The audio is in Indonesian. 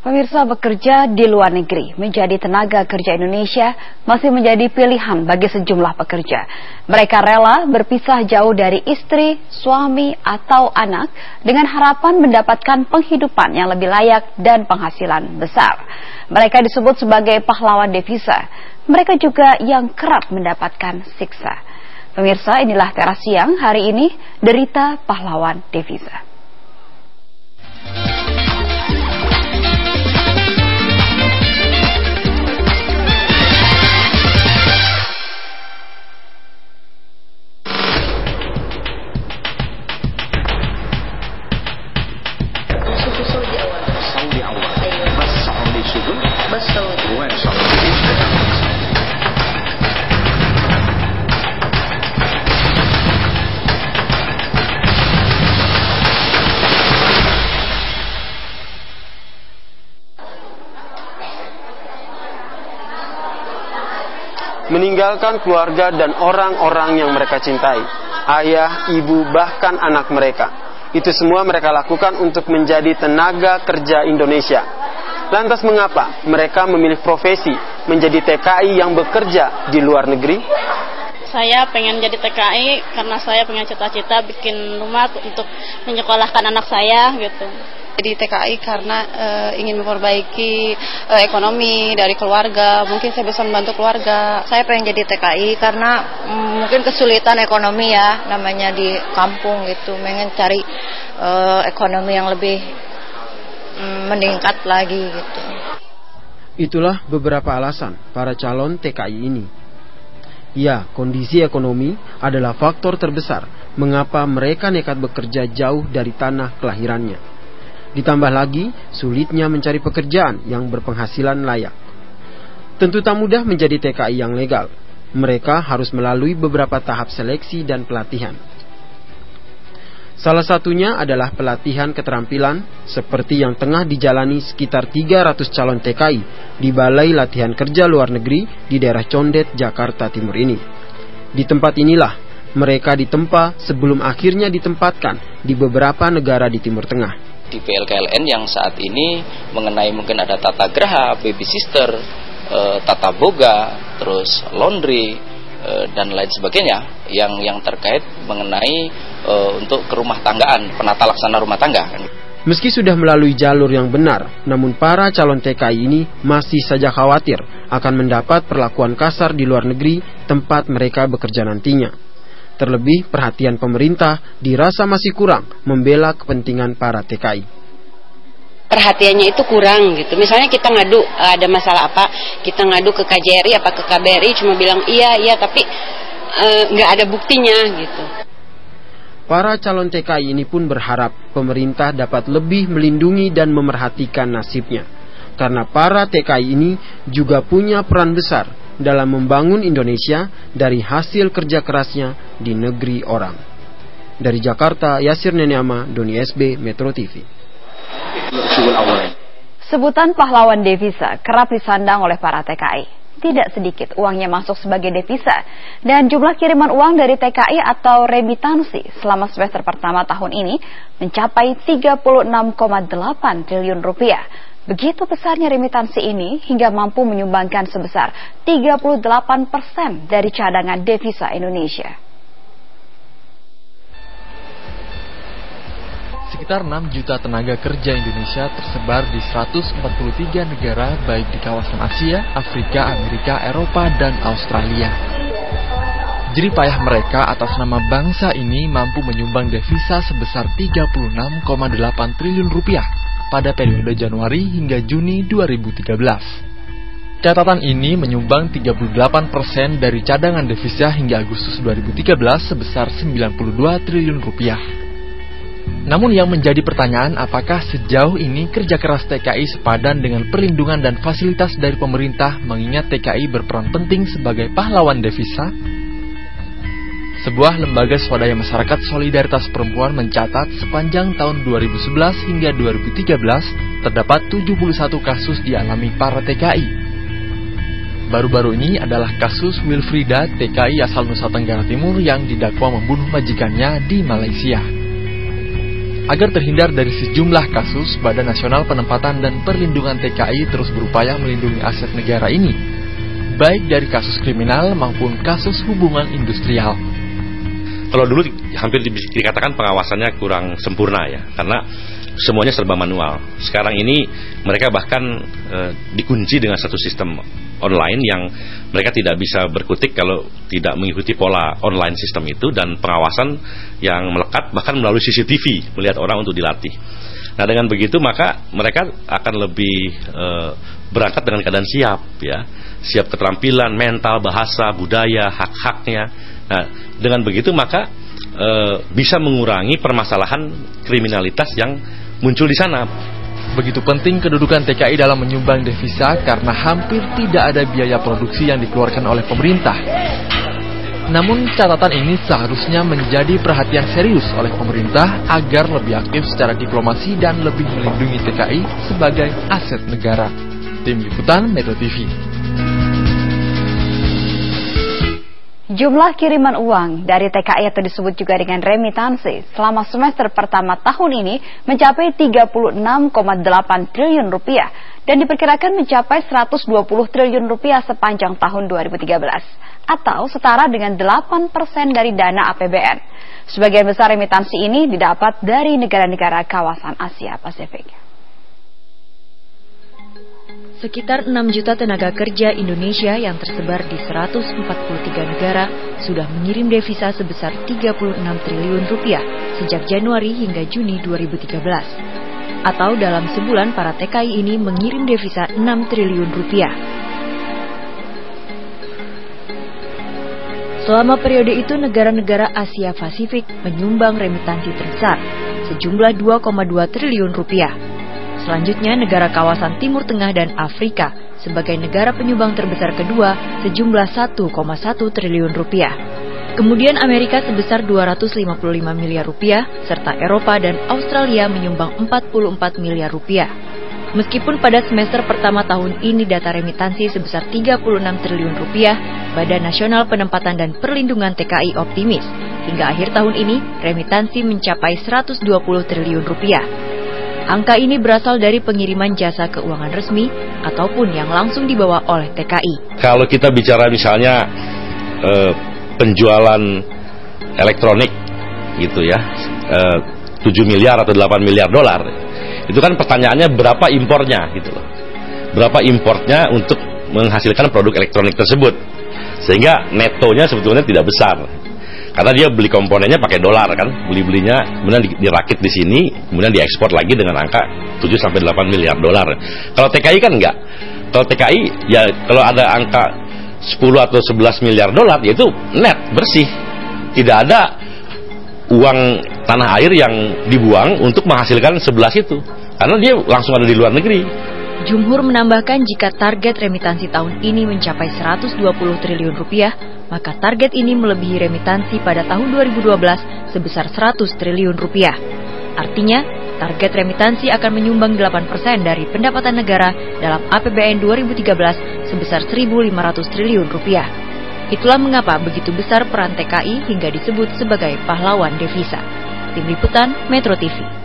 Pemirsa, bekerja di luar negeri menjadi tenaga kerja Indonesia masih menjadi pilihan bagi sejumlah pekerja. Mereka rela berpisah jauh dari istri, suami, atau anak dengan harapan mendapatkan penghidupan yang lebih layak dan penghasilan besar. Mereka disebut sebagai pahlawan devisa. Mereka juga yang kerap mendapatkan siksa. Pemirsa, inilah Teras Siang hari ini, derita pahlawan devisa. Meninggalkan keluarga dan orang-orang yang mereka cintai, ayah, ibu, bahkan anak mereka. Itu semua mereka lakukan untuk menjadi tenaga kerja Indonesia. Lantas mengapa mereka memilih profesi menjadi TKI yang bekerja di luar negeri? Saya pengen jadi TKI karena saya punya cita-cita bikin rumah untuk menyekolahkan anak saya gitu. Jadi TKI karena ingin memperbaiki ekonomi dari keluarga, mungkin saya bisa membantu keluarga. Saya pengen jadi TKI karena mungkin kesulitan ekonomi ya, namanya di kampung gitu, pengen cari ekonomi yang lebih meningkat lagi gitu. Itulah beberapa alasan para calon TKI ini. Ya, kondisi ekonomi adalah faktor terbesar mengapa mereka nekat bekerja jauh dari tanah kelahirannya. Ditambah lagi, sulitnya mencari pekerjaan yang berpenghasilan layak. Tentu tak mudah menjadi TKI yang legal. Mereka harus melalui beberapa tahap seleksi dan pelatihan. Salah satunya adalah pelatihan keterampilan, seperti yang tengah dijalani sekitar 300 calon TKI di Balai Latihan Kerja Luar Negeri di daerah Condet, Jakarta Timur ini. Di tempat inilah mereka ditempa sebelum akhirnya ditempatkan di beberapa negara di Timur Tengah. Di PLKLN yang saat ini mengenai mungkin ada tata graha, baby sister, tata boga, terus laundry, dan lain sebagainya yang terkait mengenai untuk kerumah tanggaan, penata laksana rumah tangga. Meski sudah melalui jalur yang benar, namun para calon TKI ini masih saja khawatir akan mendapat perlakuan kasar di luar negeri tempat mereka bekerja nantinya. Terlebih perhatian pemerintah dirasa masih kurang membela kepentingan para TKI. Perhatiannya itu kurang gitu. Misalnya kita ngadu ada masalah apa, kita ngadu ke KJRI apa ke KBRI cuma bilang iya tapi nggak ada buktinya gitu. Para calon TKI ini pun berharap pemerintah dapat lebih melindungi dan memerhatikan nasibnya. Karena para TKI ini juga punya peran besar dalam membangun Indonesia dari hasil kerja kerasnya di negeri orang. Dari Jakarta, Yasir Neneama, Doni SB, Metro TV. Sebutan pahlawan devisa kerap disandang oleh para TKI. Tidak sedikit uangnya masuk sebagai devisa, dan jumlah kiriman uang dari TKI atau remitansi selama semester pertama tahun ini mencapai 36,8 triliun rupiah. Begitu besarnya remitansi ini hingga mampu menyumbangkan sebesar 38% dari cadangan devisa Indonesia. Sekitar 6 juta tenaga kerja Indonesia tersebar di 143 negara baik di kawasan Asia, Afrika, Amerika, Eropa, dan Australia. Jerih payah mereka atas nama bangsa ini mampu menyumbang devisa sebesar 36,8 triliun rupiah pada periode Januari hingga Juni 2013. Catatan ini menyumbang 38% dari cadangan devisa hingga Agustus 2013 sebesar 92 triliun rupiah. Namun yang menjadi pertanyaan, apakah sejauh ini kerja keras TKI sepadan dengan perlindungan dan fasilitas dari pemerintah mengingat TKI berperan penting sebagai pahlawan devisa? Sebuah lembaga swadaya masyarakat Solidaritas Perempuan mencatat sepanjang tahun 2011 hingga 2013 terdapat 71 kasus dialami para TKI. Baru-baru ini adalah kasus Wilfrida, TKI asal Nusa Tenggara Timur yang didakwa membunuh majikannya di Malaysia. Agar terhindar dari sejumlah kasus, Badan Nasional Penempatan dan Perlindungan TKI terus berupaya melindungi aset negara ini, baik dari kasus kriminal maupun kasus hubungan industrial. Kalau dulu hampir dikatakan pengawasannya kurang sempurna ya, karena semuanya serba manual. Sekarang ini mereka bahkan dikunci dengan satu sistem online yang mereka tidak bisa berkutik kalau tidak mengikuti pola online sistem itu, dan pengawasan yang melekat bahkan melalui CCTV melihat orang untuk dilatih. Nah, dengan begitu maka mereka akan lebih berangkat dengan keadaan siap ya, siap keterampilan, mental, bahasa, budaya, hak-haknya. Nah, dengan begitu maka bisa mengurangi permasalahan kriminalitas yang muncul di sana. Begitu penting kedudukan TKI dalam menyumbang devisa karena hampir tidak ada biaya produksi yang dikeluarkan oleh pemerintah. Namun catatan ini seharusnya menjadi perhatian serius oleh pemerintah agar lebih aktif secara diplomasi dan lebih melindungi TKI sebagai aset negara. Tim Liputan Metro TV. Jumlah kiriman uang dari TKI atau disebut juga dengan remitansi selama semester pertama tahun ini mencapai 36,8 triliun rupiah dan diperkirakan mencapai 120 triliun rupiah sepanjang tahun 2013 atau setara dengan 8% dari dana APBN. Sebagian besar remitansi ini didapat dari negara-negara kawasan Asia Pasifik. Sekitar 6 juta tenaga kerja Indonesia yang tersebar di 143 negara sudah mengirim devisa sebesar 36 triliun rupiah sejak Januari hingga Juni 2013. Atau dalam sebulan para TKI ini mengirim devisa 6 triliun rupiah. Selama periode itu negara-negara Asia Pasifik menyumbang remitansi terbesar sejumlah 2,2 triliun rupiah. Selanjutnya, negara kawasan Timur Tengah dan Afrika sebagai negara penyumbang terbesar kedua sejumlah 1,1 triliun rupiah. Kemudian Amerika sebesar 255 miliar rupiah, serta Eropa dan Australia menyumbang 44 miliar rupiah. Meskipun pada semester pertama tahun ini data remitansi sebesar 36 triliun rupiah, Badan Nasional Penempatan dan Perlindungan TKI optimis hingga akhir tahun ini remitansi mencapai 120 triliun rupiah. Angka ini berasal dari pengiriman jasa keuangan resmi ataupun yang langsung dibawa oleh TKI. Kalau kita bicara misalnya penjualan elektronik gitu ya, 7 miliar atau 8 miliar dolar, itu kan pertanyaannya berapa impornya gitu loh. Berapa importnya untuk menghasilkan produk elektronik tersebut. Sehingga netonya sebetulnya tidak besar. Karena dia beli komponennya pakai dolar kan, belinya kemudian dirakit di sini, kemudian diekspor lagi dengan angka 7-8 miliar dolar. Kalau TKI kan enggak. Kalau TKI ya kalau ada angka 10 atau 11 miliar dolar yaitu net, bersih. Tidak ada uang tanah air yang dibuang untuk menghasilkan 11 itu. Karena dia langsung ada di luar negeri. Jumhur menambahkan jika target remitansi tahun ini mencapai 120 triliun rupiah, maka target ini melebihi remitansi pada tahun 2012 sebesar 100 triliun rupiah. Artinya, target remitansi akan menyumbang 8% dari pendapatan negara dalam APBN 2013 sebesar 1.500 triliun rupiah. Itulah mengapa begitu besar peran TKI hingga disebut sebagai pahlawan devisa. Tim Liputan Metro TV.